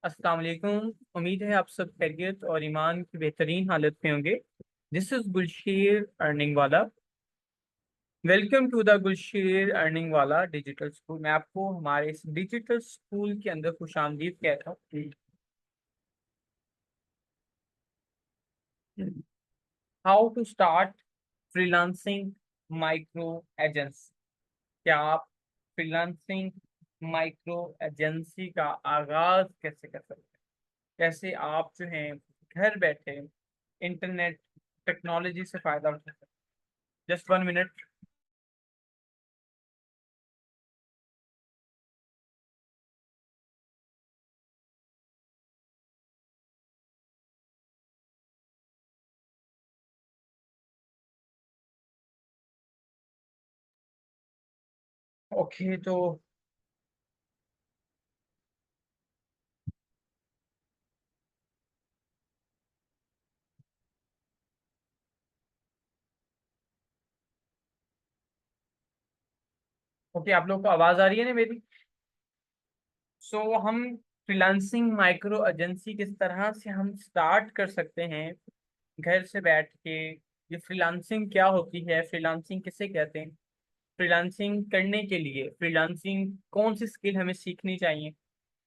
अस्सलाम वालेकुम। उम्मीद है आप सब खैरियत और ईमान की बेहतरीन हालत में होंगे। दिस इज गुलशीर अर्निंग वाला। वेलकम टू द गुलशीर अर्निंग वाला डिजिटल स्कूल। मैं आपको हमारे इस डिजिटल स्कूल के अंदर खुशामदीद कहता हूँ। How to start freelancing micro agency. क्या आप फ्रीलांसिंग माइक्रो एजेंसी का आगाज कैसे कर सकते हैं? कैसे आप जो हैं घर बैठे इंटरनेट टेक्नोलॉजी से फायदा उठा सकते हैं? Just 1 minute. ओके तो ओके, आप लोग को आवाज आ रही है ना मेरी? सो हम फ्रीलांसिंग माइक्रो एजेंसी किस तरह से हम स्टार्ट कर सकते हैं घर से बैठ के। ये फ्रीलांसिंग क्या होती है, फ्रीलांसिंग किसे कहते हैं, फ्रीलांसिंग करने के लिए फ्रीलांसिंग कौन सी स्किल हमें सीखनी चाहिए,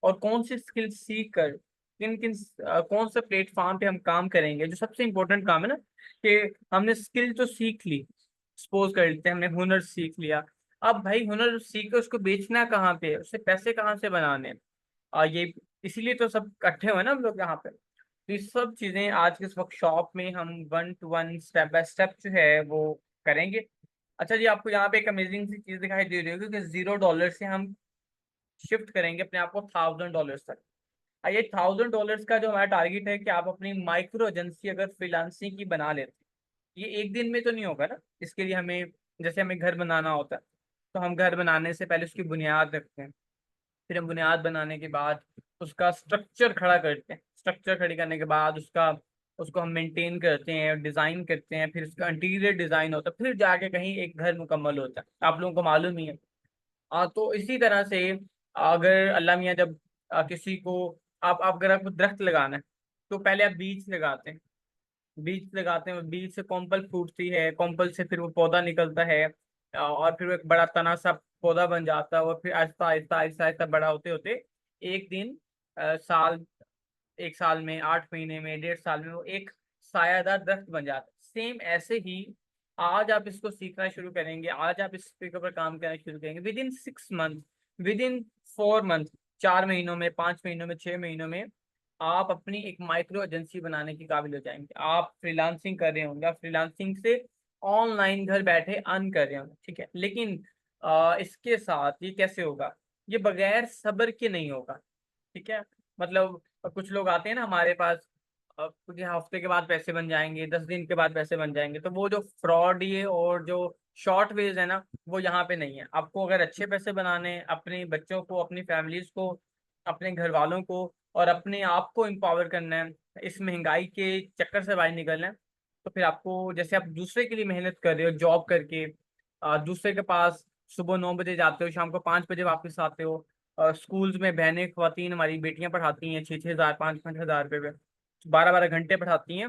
और कौन सी स्किल सीख कर किन किन कौन सा प्लेटफॉर्म पे हम काम करेंगे। जो सबसे इम्पोर्टेंट काम है ना, कि हमने स्किल तो सीख ली, सपोज कर लेते हैं हमने हुनर सीख लिया। अब भाई हुनर सीख कर उसको बेचना कहाँ पे है, उससे पैसे कहाँ से बनाने हैं? ये इसीलिए तो सब इकट्ठे हुए ना हम लोग यहाँ पे। तो ये सब चीजें आज के इस वर्कशॉप में हम 1 to 1 स्टेप बाय स्टेप जो है वो करेंगे। अच्छा जी, आपको यहाँ पे एक अमेजिंग सी चीज दिखाई दे रही होगी कि $0 से हम शिफ्ट करेंगे अपने आप को $1000 तक। ये $1000 का जो हमारा टारगेट है कि आप अपनी माइक्रो एजेंसी अगर फ्रीलांसिंग की बना लेते हैं, ये एक दिन में तो नहीं होगा ना। इसके लिए हमें, जैसे हमें घर बनाना होता है, तो हम घर बनाने से पहले उसकी बुनियाद रखते हैं। फिर हम बुनियाद बनाने के बाद उसका स्ट्रक्चर खड़ा करते हैं। स्ट्रक्चर खड़ी करने के बाद उसका उसको हम मेंटेन करते हैं, डिजाइन करते हैं, फिर उसका इंटीरियर डिजाइन होता है, फिर जाके कहीं एक घर मुकम्मल होता है। आप लोगों को मालूम ही है। तो इसी तरह से अगर अल्लाह मियाँ जब किसी को, आप अगर आपको दरख्त लगाना है, तो पहले आप बीज लगाते हैं। बीज लगाते हैं, बीज से कॉम्पल फूटती है, कॉम्पल से फिर वो पौधा निकलता है। और फिर वो एक बड़ा तना सा पौधा बन जाता है, और फिर आहिस्ता आहिस्ता आहिस्ता आहिस्ता बड़ा होते होते एक दिन, साल, 1 साल में, 8 महीने में, 1.5 साल में वो एक सायादार दरख्त बन जाता है। सेम ऐसे ही आज आप इसको सीखना शुरू करेंगे, आज आप इस पे ऊपर काम करना शुरू करेंगे, with in 6 month, with in 4 month, 4 महीनों में, 5 महीनों में, 6 महीनों में आप अपनी एक माइक्रो एजेंसी बनाने के काबिल हो जाएंगे। आप फ्रीलांसिंग कर रहे होंगे, आप फ्रीलांसिंग से ऑनलाइन घर बैठे अर्न कर रहे होंगे, ठीक है। लेकिन इसके साथ ये कैसे होगा? ये बगैर सब्र के नहीं होगा, ठीक है। मतलब कुछ लोग आते हैं ना हमारे पास, कुछ हफ्ते के बाद पैसे बन जाएंगे, 10 दिन के बाद पैसे बन जाएंगे। तो वो जो फ्रॉड ये और जो शॉर्ट वेज है ना, वो यहाँ पे नहीं है। आपको अगर अच्छे पैसे बनाने हैं, अपने बच्चों को, अपनी फैमिलीज को, अपने घर वालों को और अपने आप को एम्पावर करना है, इस महंगाई के चक्कर से बाहर निकलना है, तो फिर आपको, जैसे आप दूसरे के लिए मेहनत कर रहे हो जॉब करके, दूसरे के पास सुबह 9 बजे जाते हो, शाम को 5 बजे वापस आते हो। स्कूल्स में बहनें, ख्वातीन, हमारी बेटियां पढ़ाती हैं 6-6 हज़ार, 5-5 हज़ार रुपये पे, 12-12 घंटे पढ़ाती हैं,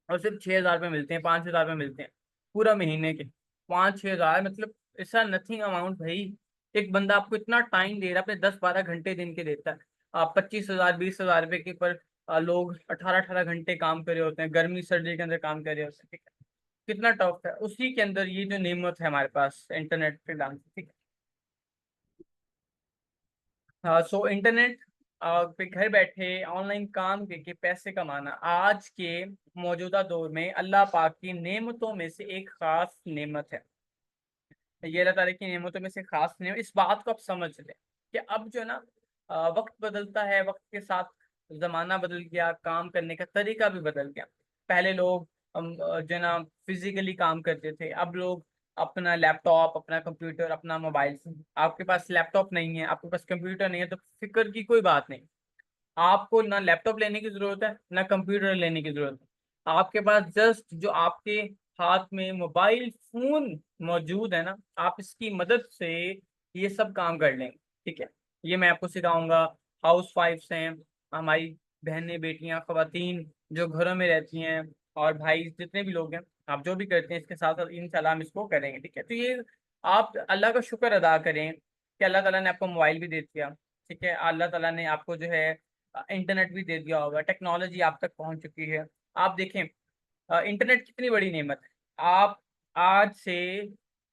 और सिर्फ 6 हज़ार रुपये मिलते हैं, 5 हज़ार रुपये मिलते हैं पूरा महीने के। 5-6 हज़ार मतलब ऐसा नथिंग अमाउंट भाई। एक बंदा आपको इतना टाइम दे रहा है, अपने 10-12 घंटे दिन के देता है। आप 25 हज़ार, 20 हज़ार रुपये के पर लोग 18-18 घंटे काम कर रहे होते हैं, गर्मी सर्दी के अंदर काम कर रहे होते हैं, ठीक है। कितना टफ है, उसी के अंदर ये जो नेमत है हमारे पास, इंटरनेट फ्रीलांस, ठीक है। हाँ, सो इंटरनेट पे घर बैठे ऑनलाइन काम करके पैसे कमाना आज के मौजूदा दौर में अल्लाह पाक की नेमतों में से एक खास नेमत है। ये अल्लाह ताला की नेमतों में से खास नेमत, इस बात को आप समझ लें कि अब जो है ना, वक्त बदलता है, वक्त के साथ जमाना बदल गया, काम करने का तरीका भी बदल गया। पहले लोग जो है ना फिजिकली काम करते थे, अब लोग अपना लैपटॉप, अपना कंप्यूटर, अपना मोबाइल से। आपके पास लैपटॉप नहीं है, आपके पास कंप्यूटर नहीं है, तो फिक्र की कोई बात नहीं। आपको ना लैपटॉप लेने की जरूरत है, ना कंप्यूटर लेने की जरूरत है। आपके पास जस्ट जो आपके हाथ में मोबाइल फोन मौजूद है ना, आप इसकी मदद से ये सब काम कर लेंगे, ठीक है। ये मैं आपको सिखाऊंगा। हाउस वाइफ्स हैं, हमारी बहनें, बेटियां, खवातीन जो घरों में रहती हैं, और भाई जितने भी लोग हैं, आप जो भी करते हैं इसके साथ साथ इंशाल्लाह हम इसको करेंगे, ठीक है। तो ये आप अल्लाह का शुक्र अदा करें कि अल्लाह ताला ने आपको मोबाइल भी दे दिया, ठीक है। अल्लाह ताला ने आपको जो है इंटरनेट भी दे दिया होगा, टेक्नोलॉजी आप तक पहुंच चुकी है। आप देखें इंटरनेट कितनी बड़ी नेमत है। आप आज से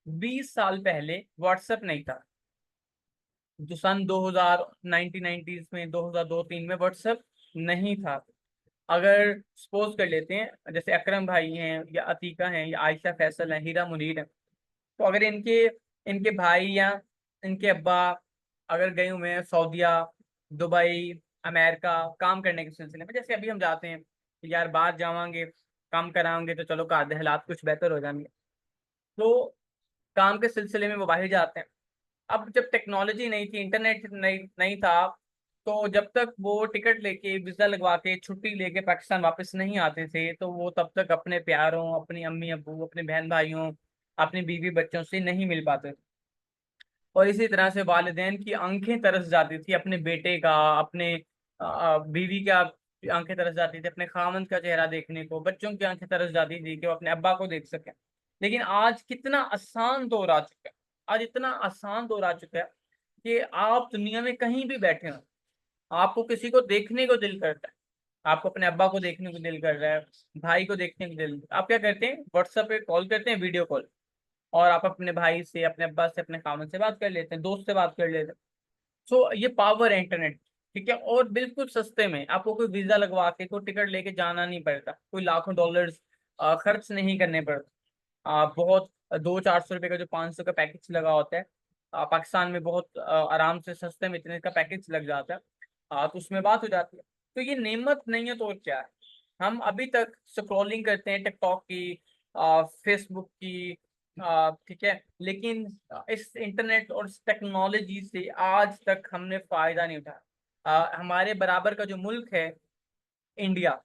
20 साल पहले व्हाट्सएप नहीं था, जो सन 2000 1990s में 2002-3 में व्हाट्सएप नहीं था। अगर सपोज कर लेते हैं जैसे अकरम भाई हैं या अतीका हैं या आयशा फैसल हैं, हीरा मुनीर हैं, तो अगर इनके इनके भाई या इनके अब्बा अगर गए हुए हैं सऊदीया, दुबई, अमेरिका काम करने के सिलसिले में, जैसे अभी हम जाते हैं कि यार बाहर जावांगे, काम कराएंगे तो चलो घर दे हालात कुछ बेहतर हो जाएंगे, तो काम के सिलसिले में वो बाहर जाते हैं। अब जब टेक्नोलॉजी नहीं थी, इंटरनेट नहीं था, तो जब तक वो टिकट लेके वीजा लगवा के छुट्टी लेके पाकिस्तान वापस नहीं आते थे, तो वो तब तक अपने प्यारों, अपनी अम्मी अब्बू, अपने बहन भाइयों, अपनी बीवी बच्चों से नहीं मिल पाते थे। और इसी तरह से वालिदैन की आंखें तरस जाती थी अपने बेटे का, अपने बीवी का आंखें तरस जाती थी अपने खामंद का चेहरा देखने को, बच्चों की आंखें तरस जाती थी कि वो अपने अब्बा को देख सकें। लेकिन आज कितना आसान दौर आ चुका है, आज इतना आसान दौर आ चुका है कि आप दुनिया में कहीं भी बैठे हो, आपको किसी को देखने को दिल करता है, आपको अपने अब्बा को देखने को दिल कर रहा है, भाई को देखने को दिल, आप क्या करते हैं, व्हाट्सएप पे कॉल करते हैं, वीडियो कॉल, और आप अपने भाई से, अपने अब्बा से, अपने खामन से बात कर लेते हैं, दोस्त से बात कर लेते हैं। सो ये पावर है इंटरनेट, ठीक है। और बिल्कुल सस्ते में, आपको कोई वीजा लगवा के कोई टिकट लेके जाना नहीं पड़ता, कोई लाखों डॉलर्स खर्च नहीं करने पड़ते। बहुत 200-400 रुपये का जो 500 का पैकेज लगा होता है, पाकिस्तान में बहुत आराम से सस्ते में इतने का पैकेज लग जाता है, तो उसमें बात हो जाती है। तो ये नेमत नहीं है तो और क्या है। हम अभी तक स्क्रॉलिंग करते हैं टिकटॉक की, फेसबुक की, ठीक है, लेकिन इस इंटरनेट और इस टेक्नोलॉजी से आज तक हमने फायदा नहीं उठाया। हमारे बराबर का जो मुल्क है इंडिया,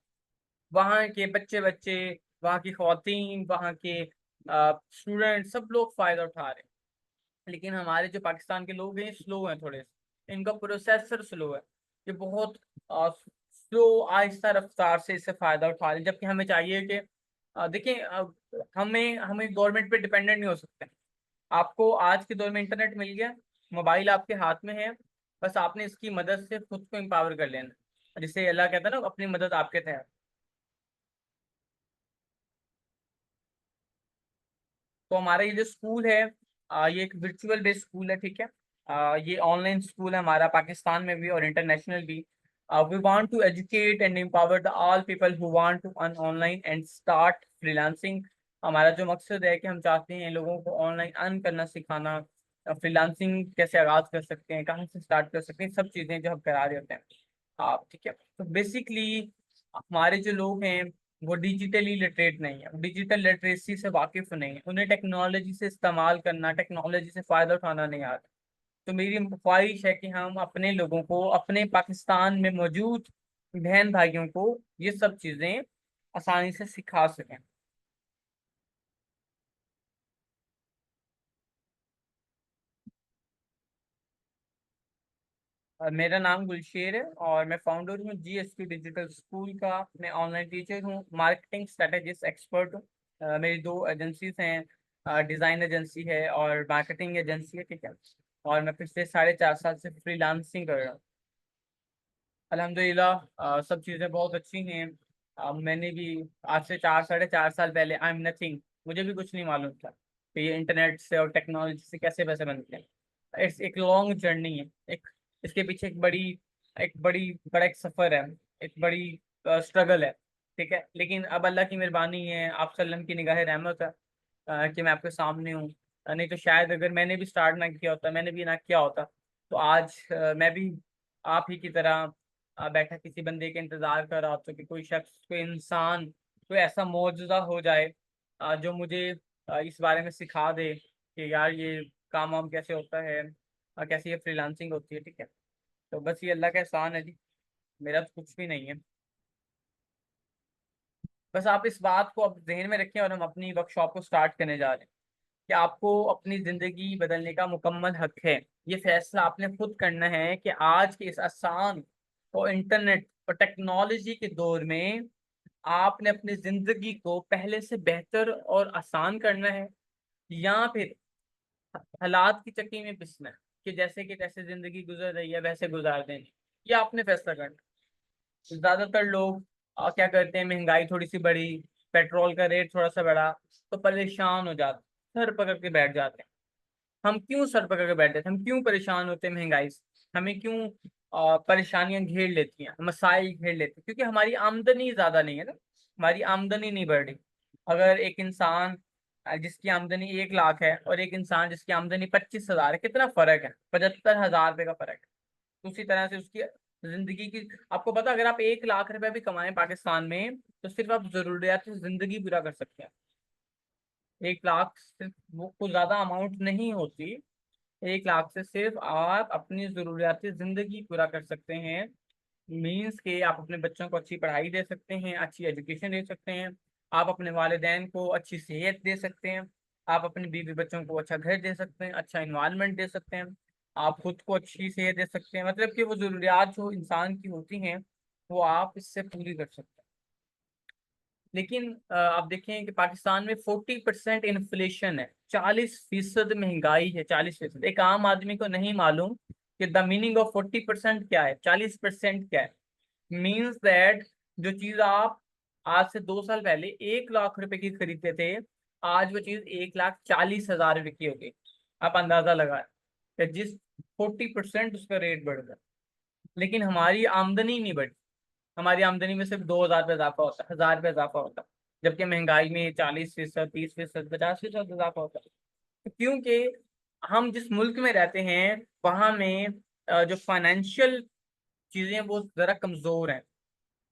वहाँ के बच्चे बच्चे, वहाँ की खवातीन, वहाँ के स्टूडेंट, सब लोग फायदा उठा रहे हैं। लेकिन हमारे जो पाकिस्तान के लोग हैं स्लो हैं थोड़े से, इनका प्रोसेसर स्लो है, ये बहुत स्लो आहिस्ता रफ्तार से इससे फायदा उठा रहे हैं। जबकि हमें चाहिए कि देखिए हमें हमें गवर्नमेंट पे डिपेंडेंट नहीं हो सकते। आपको आज के दौर में इंटरनेट मिल गया, मोबाइल आपके हाथ में है, बस आपने इसकी मदद से खुद को एम्पावर कर लेना, जिसे अल्लाह कहता है ना अपनी मदद आपके तहत। तो हमारा ये जो स्कूल है, ये एक वर्चुअल बेस्ड स्कूल है, ठीक है। ये ऑनलाइन स्कूल है हमारा, पाकिस्तान में भी और इंटरनेशनल भी। We want to educate and empower the all people who want to earn online and start freelancing. हमारा जो मकसद है कि हम चाहते हैं लोगों को ऑनलाइन अर्न करना सिखाना, फ्रीलांसिंग कैसे आगाज कर सकते हैं, कहाँ से स्टार्ट कर सकते हैं, सब चीज़ें जो हम करा रहे होते हैं आप, ठीक है। तो बेसिकली हमारे जो लोग हैं वो डिजिटली लिटरेट नहीं है, डिजिटल लिटरेसी से वाकिफ नहीं है, उन्हें टेक्नोलॉजी से इस्तेमाल करना, टेक्नोलॉजी से फायदा उठाना नहीं आता। तो मेरी ख्वाहिश है कि हम अपने लोगों को, अपने पाकिस्तान में मौजूद बहन भाइयों को ये सब चीज़ें आसानी से सिखा सकें। मेरा नाम गुलशेर है और मैं फाउंडर हूँ जीएसपी डिजिटल स्कूल का। मैं ऑनलाइन टीचर हूँ, मार्केटिंग स्ट्रेटेजिस्ट एक्सपर्ट हूँ। मेरी दो एजेंसीज हैं, डिज़ाइन एजेंसी है और मार्केटिंग एजेंसी है, ठीक है। और मैं पिछले 4.5 साल से फ्रीलांसिंग कर रहा हूँ। अल्हम्दुलिल्लाह सब चीज़ें बहुत अच्छी हैं। मैंने भी आज से 4-4.5 साल पहले, आई एम नथिंग, मुझे भी कुछ नहीं मालूम था कि ये इंटरनेट से और टेक्नोलॉजी से कैसे पैसे बनते हैं। इट्स एक लॉन्ग जर्नी है, एक इसके पीछे एक बड़ी बड़ा एक सफ़र है, एक बड़ी स्ट्रगल है, ठीक है। लेकिन अब अल्लाह की मेहरबानी है, आप सल्लम की निगाह रहमत है कि मैं आपके सामने हूँ। नहीं तो शायद अगर मैंने भी स्टार्ट ना किया होता, मैंने भी ना किया होता, तो आज मैं भी आप ही की तरह बैठा किसी बंदे के इंतजार कर रहा होता कि कोई शख्स, कोई इंसान, कोई ऐसा मौजूदा हो जाए जो मुझे इस बारे में सिखा दे कि यार ये काम वाम कैसे होता है, कैसे ये फ्रीलांसिंग होती है, ठीक है। तो बस ये अल्लाह का एहसान है जी, मेरा तो कुछ भी नहीं है। बस आप इस बात को अब जहन में रखें और हम अपनी वर्कशॉप को स्टार्ट करने जा रहे हैं कि आपको अपनी ज़िंदगी बदलने का मुकम्मल हक है। ये फैसला आपने खुद करना है कि आज के इस आसान और इंटरनेट और टेक्नोलॉजी के दौर में आपने अपनी जिंदगी को पहले से बेहतर और आसान करना है, या फिर हालात की चक्की में पिसना है कि जैसे जिंदगी गुजर रही है वैसे गुजार देनी। ये आपने फैसला करना है। ज्यादातर लोग क्या करते हैं, महंगाई थोड़ी सी बढ़ी, पेट्रोल का रेट थोड़ा सा बढ़ा, तो परेशान हो जाते, सर पकड़ के बैठ जाते हैं। हम क्यों सर पकड़ के बैठे थे, हम क्यों परेशान होते हैं महंगाई से, हमें क्यों परेशानियां घेर लेती हैं, मसाइल घेर लेते हैं? क्योंकि हमारी आमदनी ज्यादा नहीं है ना, हमारी आमदनी नहीं बढ़ रही। अगर एक इंसान जिसकी आमदनी 1 लाख है और एक इंसान जिसकी आमदनी 25 हजार है, कितना फर्क है, 75 हजार रुपये का फर्क है। उसी तरह से उसकी जिंदगी की, आपको पता, अगर आप 1 लाख रुपए भी कमाएं पाकिस्तान में, तो सिर्फ आप जरूरियात जिंदगी पूरा कर सकते हैं। 1 लाख सिर्फ वो कुछ ज्यादा अमाउंट नहीं होती। 1 लाख से सिर्फ आप अपनी जरूरियात जिंदगी पूरा कर सकते हैं। मीन्स के आप अपने बच्चों को अच्छी पढ़ाई दे सकते हैं, अच्छी एजुकेशन दे सकते हैं, आप अपने वालिदैन को अच्छी सेहत दे सकते हैं, आप अपने बीवी बच्चों को अच्छा घर दे सकते हैं, अच्छा इन्वायरमेंट दे सकते हैं, आप खुद को अच्छी सेहत दे सकते हैं। मतलब कि वो जरूरियात जो इंसान की होती हैं, वो आप इससे पूरी कर सकते हैं। लेकिन आप देखें कि पाकिस्तान में 40% इन्फ्लेशन है, 40% महंगाई है, 40%। एक आम आदमी को नहीं मालूम कि द मीनिंग ऑफ 40% क्या है, 40% क्या है। मीन्स दैट जो चीज आप आज से 2 साल पहले 1 लाख रुपए की खरीदते थे, आज वो चीज 1,40,000 रुपए की हो गई। आप अंदाजा लगाएं कि जिस 40% उसका रेट बढ़ गया, लेकिन हमारी आमदनी नहीं बढ़ी। हमारी आमदनी में सिर्फ 2,000 रुपये इजाफा होता है, 1,000 रुपये इजाफा होता है, जबकि महंगाई में 40%, 30%, 50% इजाफा होता है। तो क्योंकि हम जिस मुल्क में रहते हैं वहां में जो फाइनेंशियल चीजें हैं वो जरा कमजोर हैं।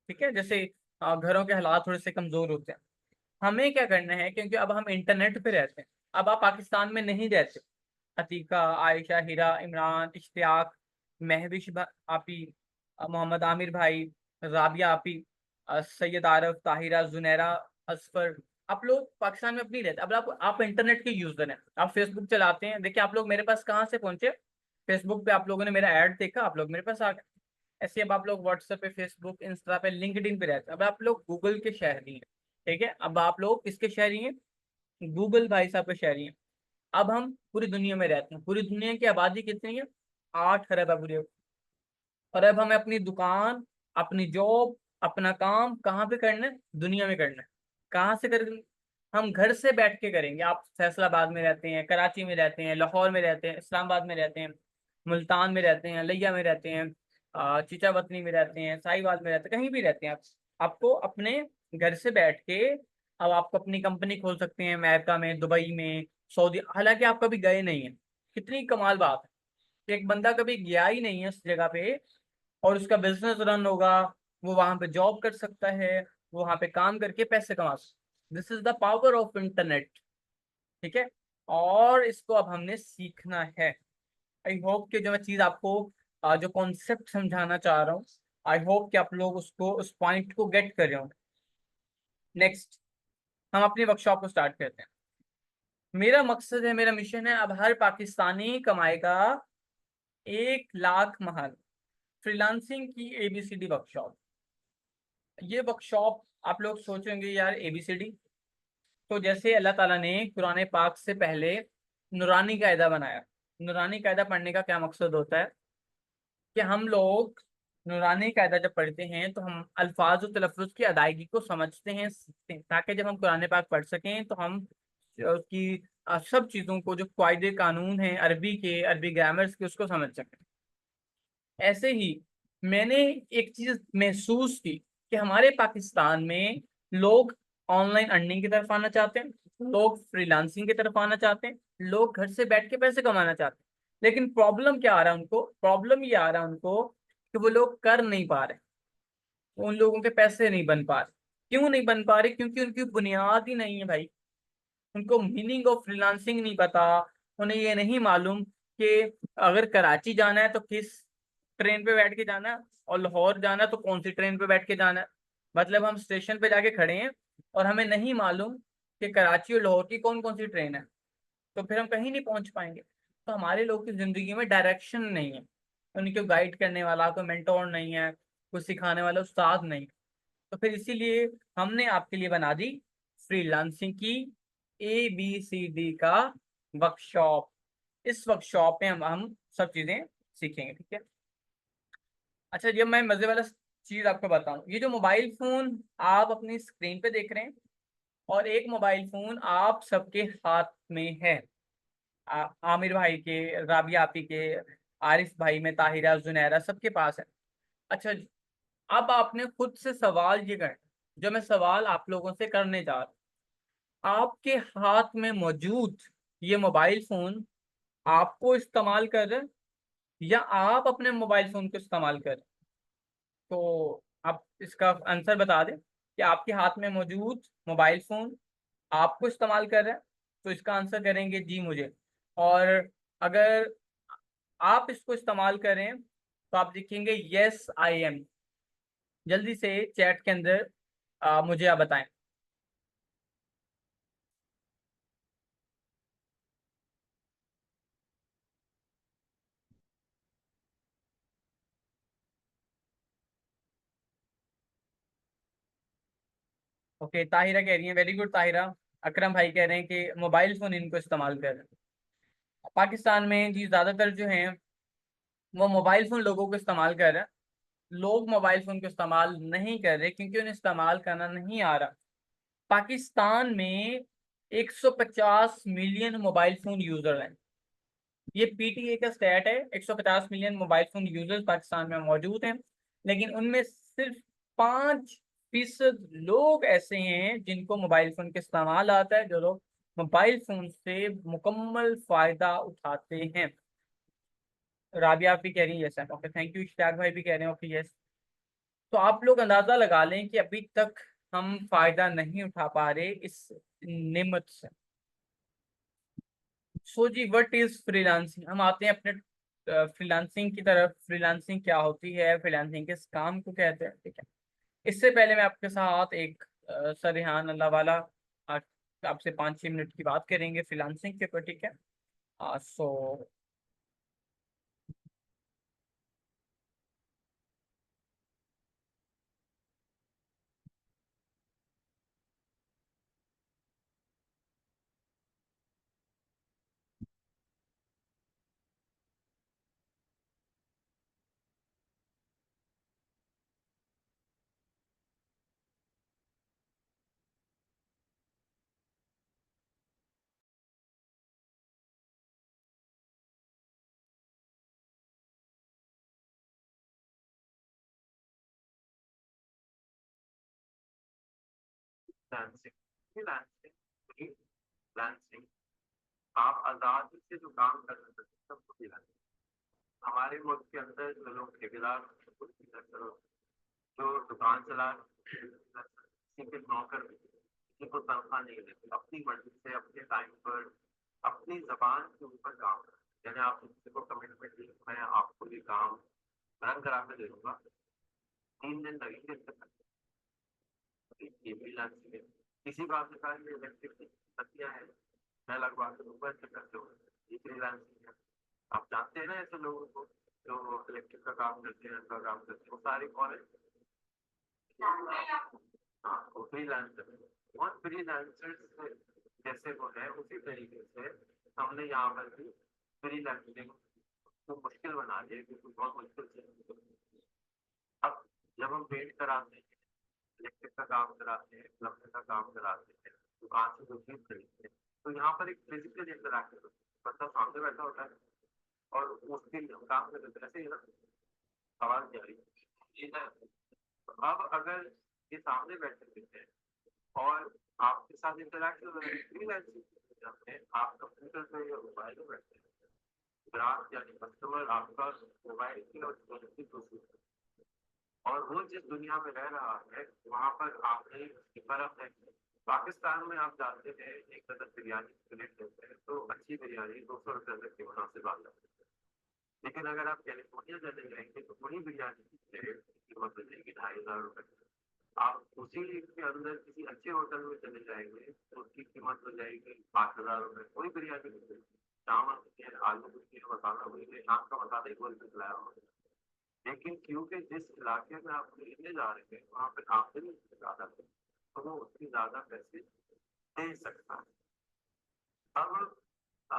ठीक है, जैसे घरों के हालात थोड़े से कमजोर होते हैं। हमें क्या करना है, क्योंकि अब हम इंटरनेट पे रहते हैं, अब आप पाकिस्तान में नहीं रहते। अतीका, आयशा, हिरा, इमरान, इश्तियाक, महविश आपी, मोहम्मद आमिर भाई, राबिया आपी, सैयद आरफ, ताहिरा, जुनैरा, असफर, आप लोग पाकिस्तान में अपनी रहते। अब आप इंटरनेट के यूजर हैं, आप फेसबुक चलाते हैं। देखिए आप लोग मेरे पास कहाँ से पहुंचे, फेसबुक पे आप लोगों ने मेरा ऐड देखा, आप लोग मेरे पास आ गए। ऐसे अब आप लोग व्हाट्सएप पे, फेसबुक, इंस्टा पे, लिंक्डइन पे रहते हैं। अब आप लोग गूगल के शहरी हैं। ठीक है, अब आप लोग किसके शहरी हैं, गूगल भाई साहब के शहरी हैं। अब हम पूरी दुनिया में रहते हैं, पूरी दुनिया की आबादी कितनी है, 8 अरब है पूरी। और अब हमें अपनी दुकान, अपनी जॉब, अपना काम कहाँ पे करना है, दुनिया में करना है। कहाँ से करेंगे, हम घर से बैठ के करेंगे। आप फैसलाबाद में रहते हैं, कराची में रहते हैं, लाहौर में रहते हैं, इस्लामाबाद में रहते हैं, मुल्तान में रहते हैं, लिया में रहते हैं, चिचावतनी में रहते हैं, साहिवाल में रहते हैं, कहीं भी रहते हैं आप, आपको अपने घर से बैठ के अब आपको अपनी कंपनी खोल सकते हैं अमेरिका में, दुबई में, सऊदी। हालांकि आप कभी गए नहीं है, कितनी कमाल बात है। एक बंदा कभी गया ही नहीं है उस जगह पे, और उसका बिजनेस रन होगा, वो वहां पे जॉब कर सकता है, वो वहां पे काम करके पैसे कमा सकता। This is the power of internet. ठीक है, और इसको अब हमने सीखना है। आई होप कि जो मैं चीज आपको जो कॉन्सेप्ट समझाना चाह रहा हूँ, आई होप कि आप लोग उसको, उस पॉइंट को गेट कर रहे हो। नेक्स्ट, हम अपनी वर्कशॉप को स्टार्ट करते हैं। मेरा मकसद है, मेरा मिशन है, अब हर पाकिस्तानी कमाएगा 1 लाख महल। फ्रीलांसिंग की एबीसीडी वर्कशॉप। ये वर्कशॉप आप लोग सोचेंगे यार एबीसीडी, तो जैसे अल्लाह ताला ने कुरान पाक से पहले नूरानी कायदा बनाया। नूरानी कायदा पढ़ने का क्या मकसद होता है कि हम लोग नूरानी कायदा जब पढ़ते हैं तो हम अल्फाज और तलफ़ुज़ की अदायगी को समझते हैं, सीखते हैं, ताकि जब हम कुरान पाक पढ़ सकें तो हम उसकी सब चीज़ों को, जो कायदे कानून हैं अरबी के, अरबी ग्रामर्स के, उसको समझ सकें। ऐसे ही मैंने एक चीज महसूस की कि हमारे पाकिस्तान में लोग ऑनलाइन अर्निंग की तरफ आना चाहते हैं, लोग फ्रीलांसिंग की तरफ आना चाहते हैं, लोग घर से बैठ के पैसे कमाना चाहते हैं। लेकिन प्रॉब्लम क्या आ रहा है उनको, प्रॉब्लम ये आ रहा है उनको कि वो लोग कर नहीं पा रहे, उन लोगों के पैसे नहीं बन पा रहे। क्यों नहीं बन पा रहे, क्योंकि उनकी बुनियाद ही नहीं है भाई। उनको मीनिंग ऑफ फ्रीलांसिंग नहीं पता। उन्हें ये नहीं मालूम कि अगर कराची जाना है तो किस ट्रेन पे बैठ के जाना है, और लाहौर जाना है तो कौन सी ट्रेन पे बैठ के जाना है। मतलब हम स्टेशन पे जाके खड़े हैं और हमें नहीं मालूम कि कराची और लाहौर की कौन कौन सी ट्रेन है, तो फिर हम कहीं नहीं पहुंच पाएंगे। तो हमारे लोग की जिंदगी में डायरेक्शन नहीं है, उनको गाइड करने वाला कोई मेंटोर नहीं है, कुछ सिखाने वाला उस्ताद नहीं। तो फिर इसीलिए हमने आपके लिए बना दी फ्रीलांसिंग की ABCD का वर्कशॉप। इस वर्कशॉप में हम सब चीजें सीखेंगे, ठीक है। अच्छा, जब मैं मजे वाला चीज आपको बताऊं, ये जो मोबाइल फोन आप अपनी स्क्रीन पे देख रहे हैं, और एक मोबाइल फोन आप सबके हाथ में है। आमिर भाई के, राबिया आपी के, आरिफ भाई में, ताहिरा, जुनैरा, सबके पास है। अच्छा, अब आपने खुद से सवाल ये करना, जो मैं सवाल आप लोगों से करने जा रहा हूं। आपके हाथ में मौजूद ये मोबाइल फोन आपको इस्तेमाल कर रहे हैं, या आप अपने मोबाइल फोन को इस्तेमाल कर रहे हैं? तो आप इसका आंसर बता दें कि आपके हाथ में मौजूद मोबाइल फोन आपको इस्तेमाल कर रहे हैं। तो इसका आंसर करेंगे जी मुझे। और अगर आप इसको इस्तेमाल करें तो आप लिखेंगे यस आई एम। जल्दी से चैट के अंदर मुझे आप बताएं। ओके, ताहिरा कह रही है वेरी गुड ताहिरा। अकरम भाई कह रहे हैं कि मोबाइल फोन इनको इस्तेमाल कर रहे हैं। पाकिस्तान में जी ज्यादातर जो हैं वो मोबाइल फोन लोगों को इस्तेमाल कर रहे हैं। लोग मोबाइल फोन को इस्तेमाल नहीं कर रहे क्योंकि उन्हें इस्तेमाल करना नहीं आ रहा। पाकिस्तान में 150 मिलियन मोबाइल फोन यूजर हैं। ये PTA का स्टैट है। 150 million mobile phone users Pakistan में मौजूद हैं, लेकिन उनमें सिर्फ 5% लोग ऐसे हैं जिनको मोबाइल फोन का इस्तेमाल आता है, जो लोग मोबाइल फोन से मुकम्मल फायदा उठाते हैं। राबिया आप भी कह रही है yes, okay thank you. Ishtiyaq भाई भी कह रहे हैं ओके यस। तो आप लोग अंदाजा लगा लें कि अभी तक हम फायदा नहीं उठा पा रहे इस नेमत से। सो जी, व्हाट इज फ्रीलांसिंग? हम आते हैं अपने फ्रीलांसिंग की तरफ। फ्रीलांसिंग क्या होती है, फ्रीलांसिंग किस काम को कहते हैं, ठीक है। इससे पहले मैं आपके साथ एक सरहान अल्लाह वाला आ, आपसे 5-6 मिनट की बात करेंगे फ्रीलांसिंग के ऊपर, ठीक है। सो फ्रीलांसिंग फ्रीलांसिंग फ्रीलांसिंग आप आजादी से जो काम कर सकते हैं सबको फ्रीलांसिंग। हमारे मुल्क के अंदर जो लोग ठेकेदार जो दुकान चला किसी के नौकर किसी को तनख्वाह नहीं देते, अपनी मर्जी से अपने टाइम पर अपनी जबान के ऊपर काम करते। यानी आप किसी को कमिटमेंट दी, मैं आपको ये काम रंग करा के दे दूंगा, 3 दिन लगेंगे इसके तक। ये फ्रीलांसिंग है। किसी बात का ये इलेक्ट्रिक बत्तियां हैं, मैं लगवा के दूंगा, इससे करते हो, ये फ्रीलांसिंग है। आप जानते हैं ना ऐसे लोगों को जो इलेक्ट्रिक का काम करते हैं, का काम करते हैं, वो सारे कौन है? हाँ, वो फ्रीलांसर है। और फ्रीलांसर्स जैसे वो है उसी तरीके से हमने यहाँ पर भी फ्रीलांसिंग को मुश्किल बना दिया, क्योंकि बहुत मुश्किल से अब जब हम पेंट कराते हैं, इलेक्ट्रिक का काम कराते हैं, प्लम्बर का काम कराते हैं, दुकान से जो चीज खरीदते हैं, तो यहाँ पर एक फिजिकल इंटरैक्शन होता है, मतलब सामने बैठा होता है और उसके काम करते हैं। ऐसे ही ना, आवाज जा रही है ये है। तो अब अगर ये सामने बैठे हुए हैं और आपके साथ इंटरैक्शन फ्रीलांसिंग में आप कंप्यूटर पे या मोबाइल में बैठते हैं, ग्राहक यानी कस्टमर आपका मोबाइल की और दूसरी और वो जिस दुनिया में रह रहा है वहां पर आपने बर्फ है। पाकिस्तान में आप जानते हैं एक अदर बिरयानी प्लेट लेते हैं तो अच्छी बिरयानी 200 रुपये तक के वहां से बात करते हैं। लेकिन अगर आप कैलिफोर्निया चले जाएंगे तो वही बिरयानी की प्लेट की कीमत मिल जाएगी 2,500 रुपये। आप उसी के अंदर किसी अच्छे होटल में चले जाएंगे तो उसकी कीमत हो जाएगी 5,000 रुपये। कोई बिरयानी नहीं, चावल आलू मसाला वही शाम का मसाला एक बार खिलाया होगा। लेकिन क्योंकि जिस इलाके में आप लेने जा रहे हैं वहाँ पे आमदनी ज्यादा है, तो वो उसकी ज्यादा पैसे दे सकता है। अब अ,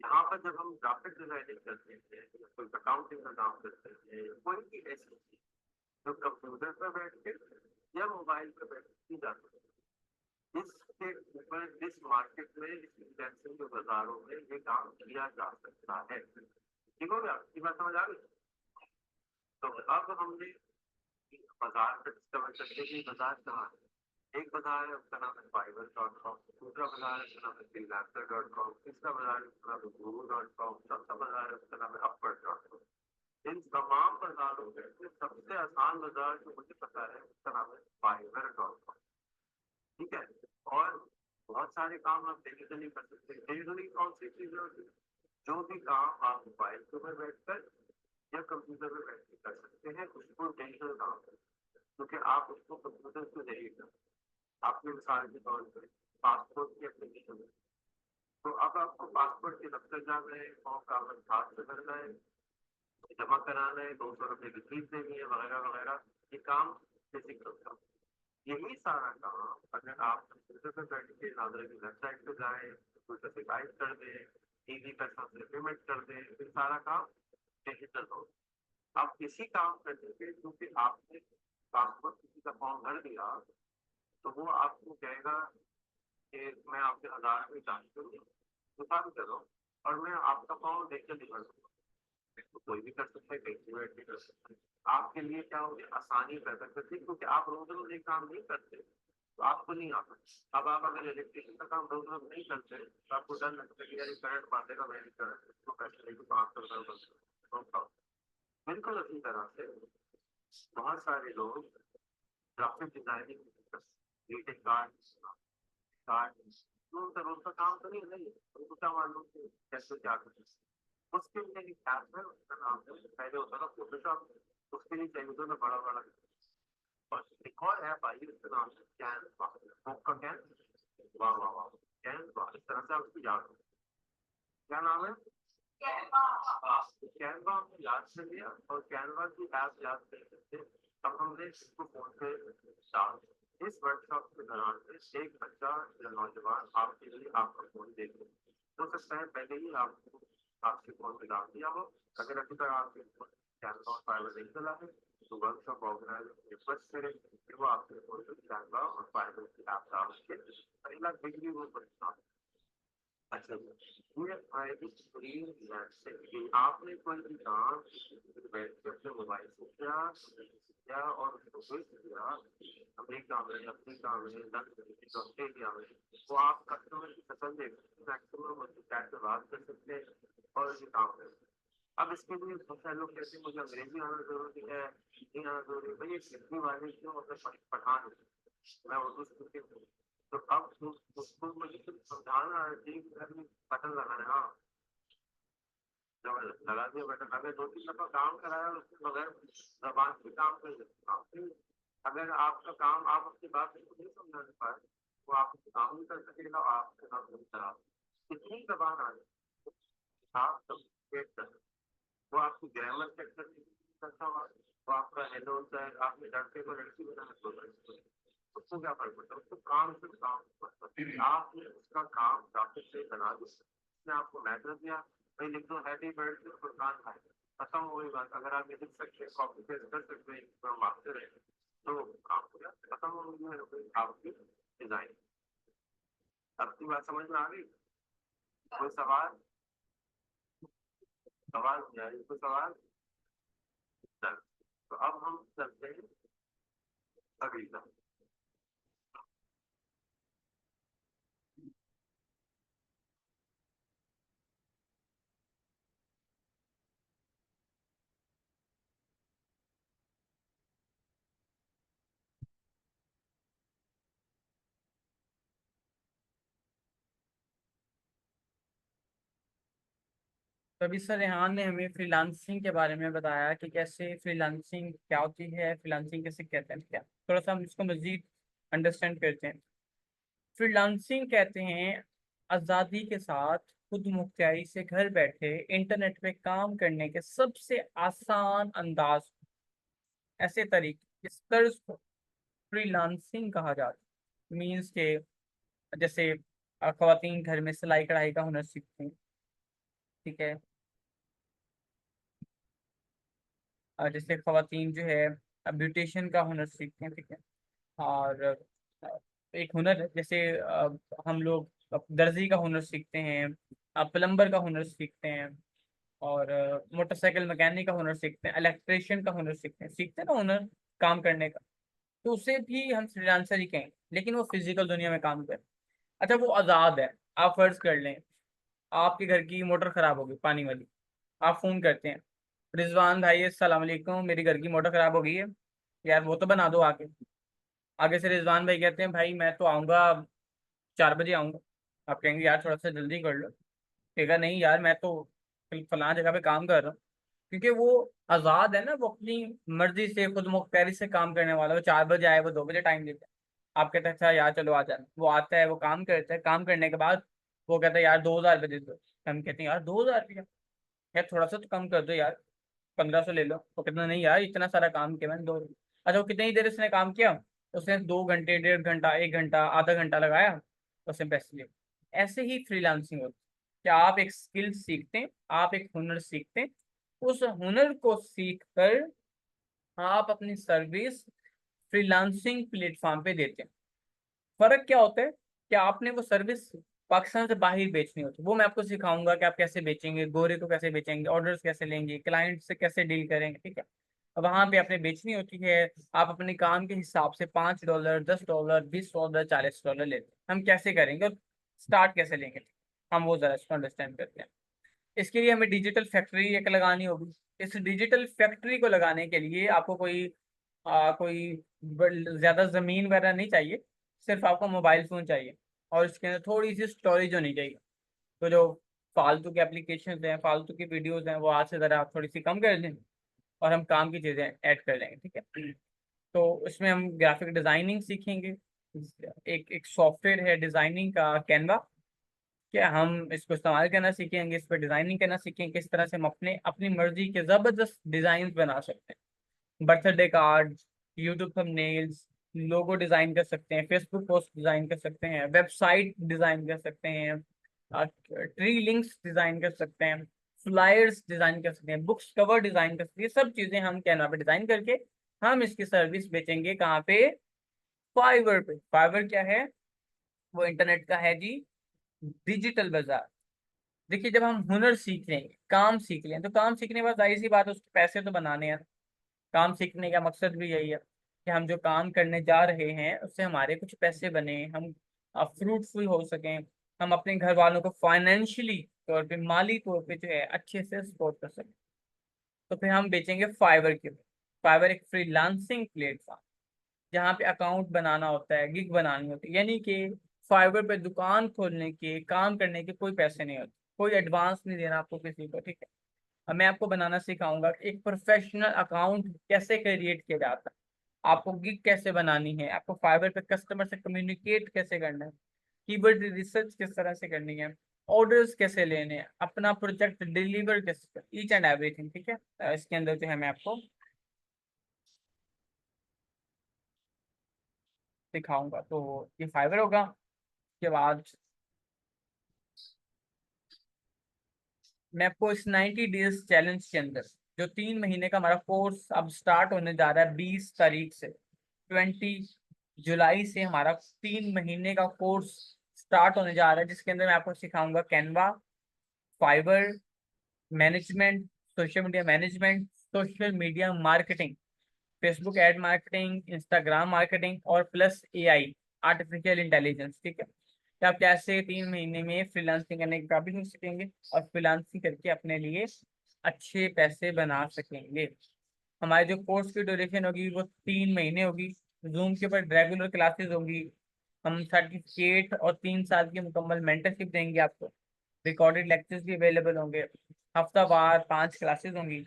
यहाँ पर जब हम ग्राफिक डिजाइनिंग करते हैं या कोई अकाउंटिंग का काम करते हैं या कोई भी ऐसी चीज जो कंप्यूटर पर बैठ के या मोबाइल पर बैठ के की जाती है, इसके ऊपर इस मार्केट में इस इंटेंसिव के बाजारों में ये काम किया जा सकता है। ठीक हो गया, आपकी बात समझ आ गई? तो अब हमने बाजार का डिस्कवर करके कि बाजार कहाँ है। एक बाजार है उसका नाम है fiverr.com, दूसरा बाजार है उसका नाम है freelancer.com, तीसरा बाजार है उसका नाम है guru.com, चौथा बाजार है उसका नाम है upwork.com। इन तमाम बाजारों में से सबसे आसान बाजार जो मुझे पता है उसका नाम है fiverr.com। ठीक है, और बहुत सारे काम आप डिजिटली कर सकते हैं। डिजिटली कौन सी चीजें होती है? जो भी काम आप मोबाइल के ऊपर बैठकर या कंप्यूटर पर बैठ के कर सकते हैं उसको डिजिटल काम करते हैं, क्योंकि आप उसको कंप्यूटर के जरिए कर, आपने मिसाल के तौर पर पासपोर्ट की एप्लीकेशन, तो अब आपको पासपोर्ट के दफ्तर जाना है और कागज हाथ से भरना है, जमा कराना है, 200 रुपए की फीस देनी है, वगैरह वगैरह। ये काम फिजिकल काम। यही सारा काम अगर आप कंप्यूटर पर बैठ के नादरा की वेबसाइट पे जाए, कंप्यूटर से टाइप कर दें, ईजी पैसा से पेमेंट कर दें, फिर सारा काम डिजिटल हो। आप किसी काम करने के क्योंकि आपने पासपोर्ट किसी का फॉर्म भर दिया तो वो आपको कहेगा कि मैं आपके 1000 रुपये चार्ज करूँ, दुकान करो, और मैं आपका फॉर्म देख के निकल दूंगा। तो कोई भी कर सकता है, कहीं भी बैठ के कर सकता है। आपके लिए क्या होगी, आसानी पैदा करती है, क्योंकि आप रोज रोज एक काम नहीं करते तो आपको नहीं आता। अब आप अगर इलेक्ट्रिशियन का काम रोज रोज नहीं करते तो आपको डर लगता है कि यार करंट मारेगा, मैं नहीं करंट इसको पैसे लेके बात करता। बिल्कुल उसी तरह से बहुत सारे लोग graphic designing, greeting card card तो उनका रोज का काम तो नहीं है, उनको क्या मालूम कि कैसे क्या करना है। उसके लिए एक ऐप है, उसका नाम है, पहले होता था फोटोशॉप, उसके लिए चाहिए होता था बड़ा बड़ा। और एक और ऐप आई उसका नाम है कैनवा, का कैन, वाह वाह वाह, कैनवा। इस तरह से आप उसको याद करो। क्या नाम है? कैनवा हमने याद कर लिया और कैनवा की ऐप याद कर सकते। अब हमने इसको फोन पे डाल, इस वर्कशॉप के दौरान में एक बच्चा या नौजवान आपके लिए आपका फोन देख ले, हो सकता है पहले ही आपको आपके फोन पे डाल दिया हो। अगर अभी तक आपके फोन कैनवा और फाइवर नहीं चला है तो वर्कशॉप ऑर्गेनाइजर रिक्वेस्ट करें कि वो आपके फोन पे कैनवा और फाइवर की ऐप डाल के पहला डिग्री वो वर्कशॉप। अच्छा, ये आएगी स्क्रीन से कि आपने कोई भी काम बैठ के अपने मोबाइल से किया और उसको स्विच किया अमेरिका में, अफ्रीका में, लंदन, ऑस्ट्रेलिया में, वो आप कस्टमर की फसल देख सकते हैं, मैक्सिमम उसकी चैट से बात कर सकते हैं और ये काम कर सकते हैं। अब इसके लिए बहुत सारे लोग कहते हैं मुझे अंग्रेजी आना जरूरी है, हिंदी आना जरूरी है। भाई ये हिंदी वाले क्यों मतलब पठान, मैं उर्दू स्पीकिंग हूँ, तो अब उसको मुझे कुछ समझाना है कि घर में बटन लगाना है। हाँ, जब लगा दिया बटन, अगर 2-3 दफा काम कराया उसके बगैर जबान से काम कर सकते। अगर आपका काम आप अपनी बात को नहीं समझा पाए वो आपको काम नहीं कर सकेगा, आपके काम नहीं करा। इतनी जबान आ जाए आप सब चेक कर, वो आपकी ग्रामर चेक करता हुआ, वो आपका हेलो सर, आपने लड़के को लड़की बनाना तो उसको क्या फर्क पड़ता है, उसको काम से काम पड़ता है। आपने उसका काम ग्राफिक से बना दिया, उसने आपको मैटर दिया, भाई लिख दो हैप्पी बर्थडे फुरकान भाई, खत्म हो गई बात। अगर आप ये लिख सकते हैं, कॉपी पेस्ट कर सकते हैं, मास्टर है तो काम हो गया, खत्म हो गई आपकी डिजाइन। आपकी बात समझ में आ गई? कोई सवाल? सवाल नहीं आ रही? कोई सवाल? चल, तो अब हम चलते हैं अगली तरफ। तो अभी सर रेहान ने हमें फ्रीलांसिंग के बारे में बताया कि कैसे फ्रीलांसिंग क्या होती है, फ्रीलांसिंग कैसे कहते हैं, क्या थोड़ा सा हम इसको मजीद अंडरस्टैंड करते हैं। फ्रीलांसिंग कहते हैं आज़ादी के साथ खुद मुख्तियारी से घर बैठे इंटरनेट पे काम करने के सबसे आसान अंदाज। ऐसे तरीके, इस तर्ज को फ्रीलांसिंग कहा जाता है। मीन्स के जैसे खवातीन घर में सिलाई कढ़ाई का हुनर सीखती हैं, ठीक है। जैसे खवातीन जो है ब्यूटिशियन का हुनर सीखते हैं, ठीक है। और एक हुनर है, जैसे हम लोग दर्जी का हुनर सीखते हैं, प्लम्बर का हुनर सीखते हैं, और मोटरसाइकिल मैकेनिक का हुनर सीखते हैं, इलेक्ट्रिशियन का हुनर सीखते हैं ना हुनर काम करने का। तो उसे भी हम फ्रीलांसर ही कहेंगे, लेकिन वो फिजिकल दुनिया में काम करे। अच्छा, वो आज़ाद है। आप फर्ज कर लें, आपके घर की मोटर खराब हो गई पानी वाली, आप फोन करते हैं, रिजवान भाई अस्सलाम वालेकुम, मेरी घर की मोटर खराब हो गई है, यार वो तो बना दो आके। आगे से रिजवान भाई कहते हैं भाई मैं तो आऊँगा, 4 बजे आऊँगा। आप कहेंगे यार थोड़ा सा जल्दी कर लो। कहेगा नहीं यार मैं तो फलां जगह पे काम कर रहा हूँ। क्योंकि वो आज़ाद है ना, वो अपनी मर्जी से खुद मुख्तैरी से काम करने वाला है। वो 4 बजे आए, वो 2 बजे टाइम देता है। आप कहते हैं अच्छा यार चलो आ जाना, वो आता है, वो काम करता है, काम करने के बाद वो कहता है यार 2,000 रुपये दे दो। हम कहते हैं यार 2,000 रुपया, यार थोड़ा सा तो कम कर दो यार, 1,500 ले लो। वो कहते नहीं यार इतना सारा काम किया मैंने, 2। अच्छा, वो कितनी ही देर उसने काम किया, उसने 2 घंटे, 1.5 घंटा, 1 घंटा, आधा घंटा लगाया, उसने पैसे लिए। ऐसे ही फ्रीलांसिंग होती है कि आप एक स्किल सीखते हैं, आप एक हुनर सीखते हैं, उस हुनर को सीख कर आप अपनी सर्विस फ्रीलांसिंग प्लेटफॉर्म पे देते हैं। फर्क क्या होता है कि आपने वो सर्विस पाकिस्तान से बाहर बेचनी होती है, वो मैं आपको सिखाऊंगा कि आप कैसे बेचेंगे, गोरे को कैसे बेचेंगे, ऑर्डर्स कैसे लेंगे, क्लाइंट से कैसे डील करेंगे, ठीक है। अब वहां पे आपने बेचनी होती है, आप अपने काम के हिसाब से $5, $10, $20, $40 लेते हैं। हम कैसे करेंगे और स्टार्ट कैसे लेंगे, हम वो जरा इसको अंडरस्टैंड करते हैं। इसके लिए हमें डिजिटल फैक्ट्री एक लगानी होगी। इस डिजिटल फैक्ट्री को लगाने के लिए आपको कोई ज्यादा जमीन वगैरह नहीं चाहिए, सिर्फ आपको मोबाइल फोन चाहिए, और इसके अंदर थोड़ी सी स्टोरेज होनी चाहिए। तो जो फालतू के एप्लीकेशन हैं, फालतू की वीडियोज हैं, वो आज से ज़रा आप थोड़ी सी कम कर दें, और हम काम की चीज़ें ऐड कर लेंगे, ठीक है। तो इसमें हम ग्राफिक डिज़ाइनिंग सीखेंगे। एक एक सॉफ्टवेयर है डिज़ाइनिंग का, कैनवा। क्या हम इसको इस्तेमाल करना सीखेंगे, इस पर डिज़ाइनिंग करना सीखेंगे, किस तरह से हम अपने अपनी मर्जी के ज़बरदस्त डिज़ाइन बना सकते हैं। Birthday card, YouTube thumbnails, logo design कर सकते हैं, फेसबुक पोस्ट डिज़ाइन कर सकते हैं, वेबसाइट डिज़ाइन कर सकते हैं, ट्री लिंक्स डिज़ाइन कर सकते हैं, फ्लायर्स डिज़ाइन कर सकते हैं, बुक्स कवर डिज़ाइन कर सकते हैं। सब चीज़ें हम कैनवा पे डिज़ाइन करके हम इसकी सर्विस बेचेंगे। कहाँ पे? फाइवर पे। फाइवर क्या है? वो इंटरनेट का है जी डिजिटल बाजार। देखिए, जब हम हुनर सीख लेंगे, काम सीख लें, तो काम सीखने के बाद जाहिर सी बात है उसके पैसे तो बनाने हैं। काम सीखने का मकसद भी यही है कि हम जो काम करने जा रहे हैं उससे हमारे कुछ पैसे बने, हम फ्रूटफुल हो सकें, हम अपने घर वालों को फाइनेंशियली तौर पे, माली तौर पे जो है अच्छे से सपोर्ट कर सकें। तो फिर हम बेचेंगे फाइवर के ऊपर। फाइवर एक फ्रीलांसिंग प्लेटफॉर्म, जहाँ पे अकाउंट बनाना होता है, गिग बनानी होती है, यानी कि फाइवर पे दुकान खोलने के, काम करने के कोई पैसे नहीं होते, कोई एडवांस नहीं देना आपको किसी को, ठीक है। अब मैं आपको बनाना सिखाऊंगा कि एक प्रोफेशनल अकाउंट कैसे क्रिएट किया जाता है, आपको गिग कैसे बनानी है, आपको फाइबर पे कस्टमर से कम्युनिकेट कैसे करना है, कीवर्ड रिसर्च किस तरह से करनी है, ऑर्डर्स कैसे लेने हैं, अपना प्रोजेक्ट डिलीवर कैसे, ईच एंड एवरीथिंग, ठीक है। इसके अंदर जो है मैं आपको सिखाऊंगा। तो ये फाइबर होगा। उसके बाद मैं आपको इस 90 डेज चैलेंज के अंदर, जो 3 महीने का हमारा कोर्स अब स्टार्ट होने जा रहा है 20 तारीख से, 20 जुलाई से हमारा 3 महीने का कोर्स स्टार्ट होने जा रहा है, जिसके अंदर मैं आपको सिखाऊंगा Canva, fibre management, social media management, social media marketing, Facebook ad marketing, Instagram marketing, और प्लस एआई, आर्टिफिशियल इंटेलिजेंस, ठीक है। तो आप कैसे 3 महीने में फ्रीलांसिंग करने की काबिलियत सीखेंगे और फ्रीलांसिंग करके अपने लिए अच्छे पैसे बना सकेंगे। हमारे जो कोर्स की ड्यूरेशन होगी वो 3 महीने होगी। जूम के ऊपर रेगुलर क्लासेस होंगी। हम सर्टिफिकेट और 3 साल की मुकम्मल मेंटरशिप देंगे आपको। रिकॉर्डेड लेक्चर्स भी अवेलेबल होंगे। हफ्तावार 5 क्लासेस होंगी।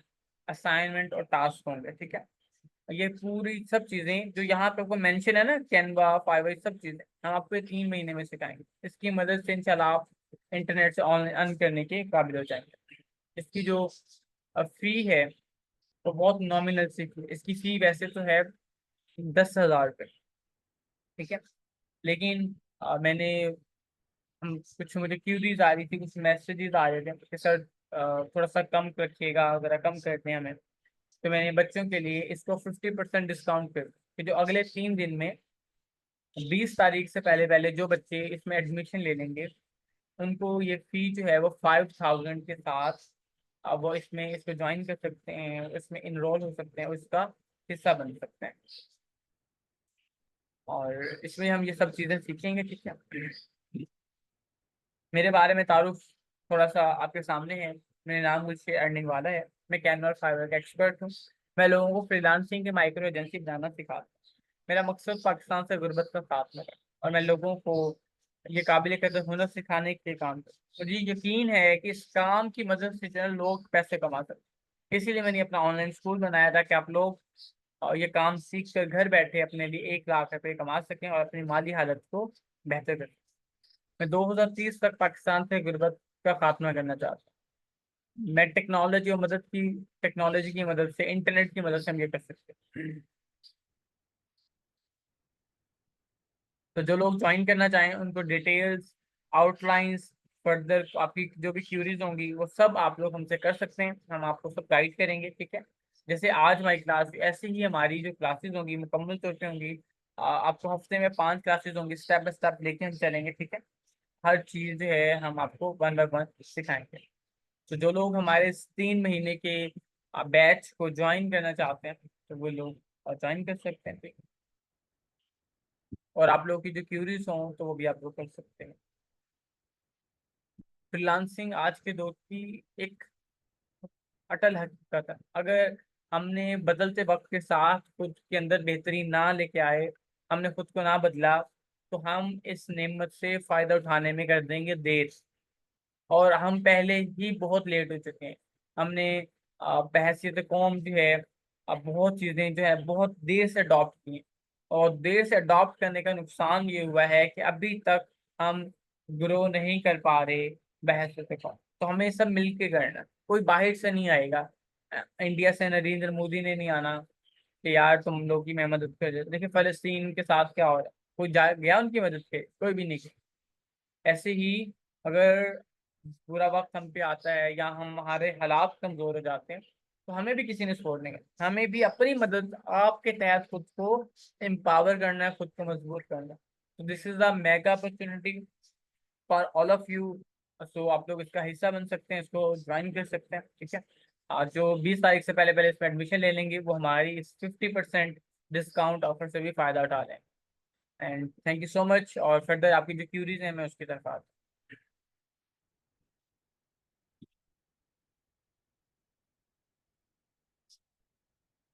असाइनमेंट और टास्क होंगे, ठीक है। ये पूरी सब चीजें जो यहाँ पे आपको मेंशन है ना, कैनवा, फाइवर, सब चीजें हम आपको ये 3 महीने में सिखाएंगे। इसकी मदद से इंशाल्लाह आप इंटरनेट से ऑनलाइन अर्न करने के काबिल हो जाएंगे। इसकी जो फी है तो बहुत नॉमिनल सी फी, इसकी फी वैसे तो है 10,000 रुपये, ठीक है। लेकिन मैंने हम कुछ मुझे क्यूरीज आ रही थी, कुछ मैसेजेस आ रहे थे कि सर थोड़ा सा कम रखिएगा, अगर कम करते हैं हमें। तो मैंने बच्चों के लिए इसको 50% डिस्काउंट कर, कि जो अगले 3 दिन में 20 तारीख से पहले पहले जो बच्चे इसमें एडमिशन ले लेंगे, उनको ये फी जो है वो 5,000 के साथ अब वो इसमें इसको ज्वाइन कर सकते हैं, इसमें इनरोल हो सकते हैं, उसका हिस्सा बन सकते हैं। और इसमें हम ये सब चीज़ें सीखेंगे, ठीक है। मेरे बारे में तारुफ थोड़ा सा आपके सामने है। मेरा नाम मुझसे अर्निंग वाला है। मैं कैनवा और फाइवर का एक्सपर्ट हूँ। मैं लोगों को फ्रीलांसिंग के माइक्रो एजेंसी बनाना सिखाता हूँ। मेरा मकसद पाकिस्तान से गुर्बत का खात्मा है, और मैं लोगों को ये काबिल कदर हुनर सिखाने के लिए काम करता हूँ। मुझे यकीन है कि इस काम की मदद से जो है लोग पैसे कमा सकते हैं। इसीलिए मैंने अपना ऑनलाइन स्कूल बनाया था कि आप लोग ये काम सीख कर घर बैठे अपने लिए 1 लाख रुपए कमा सकें और अपनी माली हालत को बेहतर कर सकें। मैं 2030 तक पाकिस्तान से गुर्बत का खात्मा करना चाहता हूँ। मैं टेक्नोलॉजी की मदद से, इंटरनेट की मदद से हम ये कर सकते हैं। तो जो लोग ज्वाइन करना चाहें उनको डिटेल्स, आउटलाइंस, फर्दर आपकी जो भी क्यूरीज होंगी वो सब आप लोग हमसे कर सकते हैं। हम आपको सब गाइड करेंगे, ठीक है। जैसे आज हमारी क्लास, ऐसे ही हमारी जो क्लासेस होंगी मुकम्मल तौर पे होंगी। आपको हफ्ते में 5 क्लासेस होंगी, स्टेप बाय स्टेप लेके हम चलेंगे, ठीक है। हर चीज़ जो है हम आपको वन बाय वन सिखाएंगे। तो जो लोग हमारे इस 3 महीने के बैच को ज्वाइन करना चाहते हैं, तो वो लोग ज्वाइन कर सकते हैं, ठीक है? और आप लोगों की जो क्यूरीज हों तो वो भी आप लोग कर सकते हैं। फ्रीलांसिंग आज के दौर की एक अटल हकीकत है। अगर हमने बदलते वक्त के साथ खुद के अंदर बेहतरी ना लेके आए, हमने खुद को ना बदला, तो हम इस नेमत से फायदा उठाने में कर देंगे देर। और हम पहले ही बहुत लेट हो चुके हैं। हमने बहैसियत कौम जो है अब बहुत चीज़ें जो है बहुत देर से अडॉप्ट की हैं। और देर से अडॉप्ट करने का नुकसान ये हुआ है कि अभी तक हम ग्रो नहीं कर पा रहे बहैसियत कौम। तो हमें सब मिल के करना है। कोई बाहर से नहीं आएगा। इंडिया से नरेंद्र मोदी ने नहीं आना कि यार तुम लोग की मैं मदद कर दे। देखिए फलस्तीन के साथ क्या हो रहा है, कोई जा गया उनकी मदद के? कोई भी नहीं किया। ऐसे ही अगर बुरा वक्त हम पे आता है या हम हमारे हालात कमजोर हो जाते हैं, तो हमें भी किसी ने सपोर्ट नहीं करना। हमें भी अपनी मदद आपके तहत खुद को एम्पावर करना है, खुद को मजबूत करना है। तो this is the mega opportunity for all of you. So आप लोग इसका हिस्सा बन सकते हैं, इसको ज्वाइन कर सकते हैं, ठीक है। जो 20 तारीख से पहले पहले इसमें एडमिशन ले लेंगे वो हमारी इस 50% डिस्काउंट ऑफर से भी फायदा उठा लें। And thank you so much. और फर्दर आपकी जो क्यूरीज हैं मैं उसकी तरफ आता हूँ।